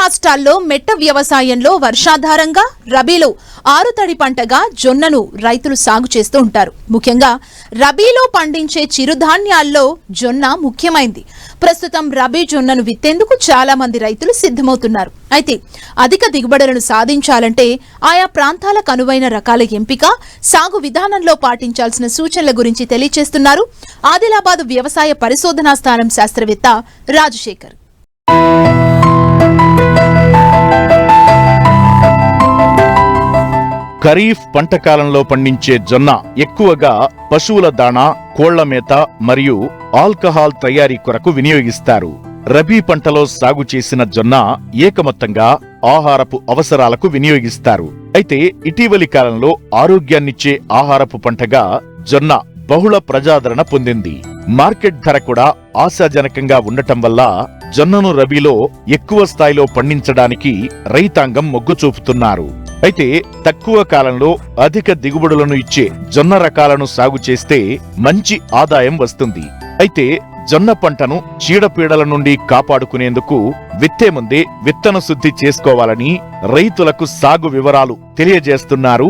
రాష్ట్రాల్లో మెట్ట వ్యవసాయంలో వర్షాధారంగా రబీలో ఆరుతడి పంటగా జొన్నను రైతులు సాగు చేస్తూ ఉంటారు. ముఖ్యంగా రబీలో పండించే చిరుధాన్యాల్లో జొన్న ముఖ్యమైంది. ప్రస్తుతం రబీ జొన్నను విత్తేందుకు చాలా మంది రైతులు సిద్ధమవుతున్నారు. అయితే అధిక దిగుబడులను సాధించాలంటే ఆయా ప్రాంతాలకు అనువైన రకాల ఎంపిక, సాగు విధానంలో పాటించాల్సిన సూచనల గురించి తెలియజేస్తున్నారు ఆదిలాబాద్ వ్యవసాయ పరిశోధనా స్థానం శాస్త్రవేత్త రాజశేఖర్. ఖరీఫ్ పంట కాలంలో పండించే జొన్న ఎక్కువగా పశువుల దాణా, కోళ్ల మేత మరియు ఆల్కహాల్ తయారీ కొరకు వినియోగిస్తారు. రబీ పంటలో సాగు చేసిన జొన్న ఏకమొత్తంగా ఆహారపు అవసరాలకు వినియోగిస్తారు. అయితే ఇటీవలి కాలంలో ఆరోగ్యాన్నిచ్చే ఆహారపు పంటగా జొన్న బహుళ ప్రజాదరణ పొందింది. మార్కెట్ ధర కూడా ఆశాజనకంగా ఉండటం వల్ల జొన్నను రబీలో ఎక్కువ స్థాయిలో పండించడానికి రైతాంగం మొగ్గు చూపుతున్నారు. అయితే తక్కువ కాలంలో అధిక దిగుబడులను ఇచ్చే జొన్న రకాలను సాగు చేస్తే మంచి ఆదాయం వస్తుంది. అయితే జొన్న పంటను చీడపీడల నుండి కాపాడుకునేందుకు విత్తే ముందే విత్తన శుద్ధి చేసుకోవాలని రైతులకు సాగు వివరాలు తెలియజేస్తున్నారు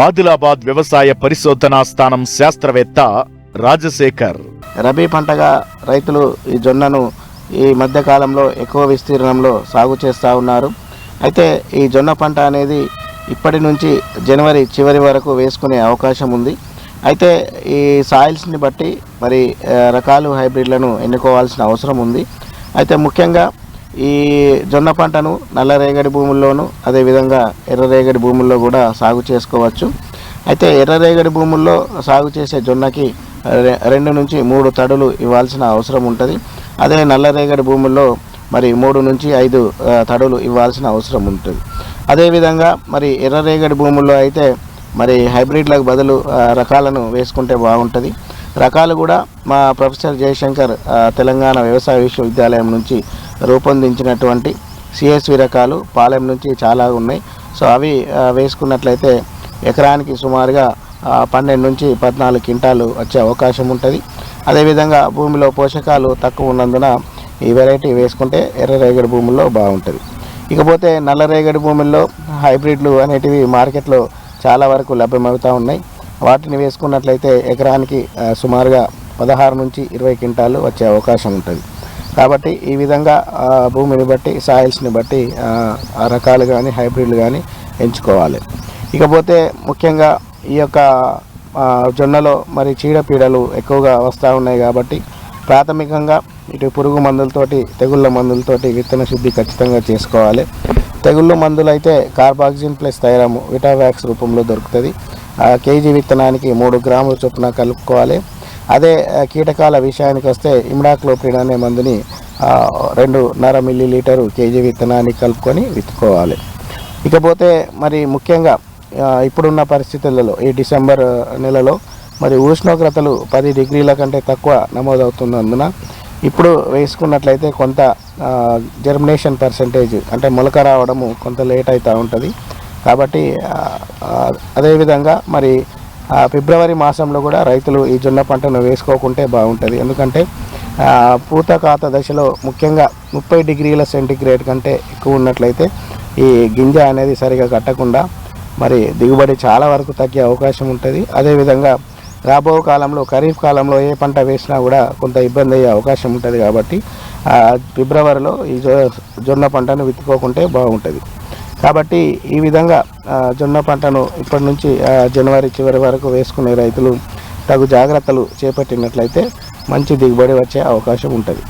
ఆదిలాబాద్ వ్యవసాయ పరిశోధనా స్థానం శాస్త్రవేత్త రాజశేఖర్. రబీ పంటగా రైతులు ఈ జొన్నను ఈ మధ్య కాలంలో ఎక్కువ విస్తీర్ణంలో సాగు చేస్తూ ఉన్నారు. అయితే ఈ జొన్న పంట అనేది ఇప్పటి నుంచి జనవరి చివరి వరకు వేసుకునే అవకాశం ఉంది. అయితే ఈ సాయిల్స్ని బట్టి మరి రకాలు హైబ్రిడ్లను ఎన్నుకోవాల్సిన అవసరం ఉంది. అయితే ముఖ్యంగా ఈ జొన్న పంటను నల్లరేగడి భూముల్లోనూ అదేవిధంగా ఎర్రరేగడి భూముల్లో కూడా సాగు చేసుకోవచ్చు. అయితే ఎర్రరేగడి భూముల్లో సాగు చేసే జొన్నకి 2 నుంచి 3 తడులు ఇవ్వాల్సిన అవసరం ఉంటుంది. అదే నల్లరేగడి భూముల్లో మరి 3 నుంచి 5 తడులు ఇవ్వాల్సిన అవసరం ఉంటుంది. అదేవిధంగా మరి ఎర్రరేగడి భూముల్లో అయితే మరి హైబ్రిడ్లకు బదులు రకాలను వేసుకుంటే బాగుంటుంది. రకాలు కూడా మా ప్రొఫెసర్ జయశంకర్ తెలంగాణ వ్యవసాయ విశ్వవిద్యాలయం నుంచి రూపొందించినటువంటి సిఎస్వి రకాలు పాలెం నుంచి చాలా ఉన్నాయి. సో అవి వేసుకున్నట్లయితే ఎకరానికి సుమారుగా 12 నుంచి 14 క్వింటాలు వచ్చే అవకాశం ఉంటుంది. అదేవిధంగా భూమిలో పోషకాలు తక్కువ ఉన్నందున ఈ వెరైటీ వేసుకుంటే ఎర్రరేగడి భూముల్లో బాగుంటుంది. ఇకపోతే నల్లరేగడి భూముల్లో హైబ్రిడ్లు అనేటివి మార్కెట్లో చాలా వరకు లభ్యమవుతూ ఉన్నాయి. వాటిని వేసుకున్నట్లయితే ఎకరానికి సుమారుగా 16 నుంచి 20 క్వింటాలు వచ్చే అవకాశం ఉంటుంది. కాబట్టి ఈ విధంగా భూమిని బట్టి సాయిల్స్ని బట్టి ఆ రకాలు కానీ హైబ్రిడ్లు కానీ ఎంచుకోవాలి. ఇకపోతే ముఖ్యంగా ఈ యొక్క జొన్నలో మరి చీడపీడలు ఎక్కువగా వస్తూ ఉన్నాయి కాబట్టి ప్రాథమికంగా ఇటు పురుగు మందులతోటి తెగుళ్ళ మందులతోటి విత్తన శుద్ధి ఖచ్చితంగా చేసుకోవాలి. తెగుళ్ళ మందులు అయితే కార్బాక్సిన్ ప్లస్ థైరమ్ విటావాక్స్ రూపంలో దొరుకుతుంది. కేజీ విత్తనానికి 3 గ్రాముల చొప్పున కలుపుకోవాలి. అదే కీటకాల విషయానికి వస్తే ఇమిడాక్లోప్రిడ్ అనే మందుని 2.5 మిల్లీలీటరు కేజీ విత్తనానికి కలుపుకొని విత్తుకోవాలి. ఇకపోతే మరి ముఖ్యంగా ఇప్పుడున్న పరిస్థితులలో ఈ డిసెంబర్ నెలలో మరి ఉష్ణోగ్రతలు 10 డిగ్రీల కంటే తక్కువ నమోదవుతున్నందున ఇప్పుడు వేసుకున్నట్లయితే కొంత జర్మినేషన్ పర్సంటేజ్ అంటే మొలక రావడము కొంత లేట్ అవుతూ ఉంటుంది. కాబట్టి అదేవిధంగా మరి ఫిబ్రవరి మాసంలో కూడా రైతులు ఈ జొన్న పంటను వేసుకోకుంటే బాగుంటుంది. ఎందుకంటే పూత కాత దశలో ముఖ్యంగా 30 డిగ్రీల సెంటీగ్రేడ్ కంటే ఎక్కువ ఉన్నట్లయితే ఈ గింజ అనేది సరిగా కట్టకుండా మరి దిగుబడి చాలా వరకు తగ్గే అవకాశం ఉంటుంది. అదేవిధంగా రాబో కాలంలో ఖరీఫ్ కాలంలో ఏ పంట వేసినా కూడా కొంత ఇబ్బంది అయ్యే అవకాశం ఉంటుంది. కాబట్టి ఫిబ్రవరిలో ఈ జొన్న పంటను విత్తుకోకుంటే బాగుంటుంది. కాబట్టి ఈ విధంగా జొన్న పంటను ఇప్పటి నుంచి జనవరి చివరి వరకు వేసుకునే రైతులు తగు జాగ్రత్తలు చేపట్టినట్లయితే మంచి దిగుబడి వచ్చే అవకాశం ఉంటుంది.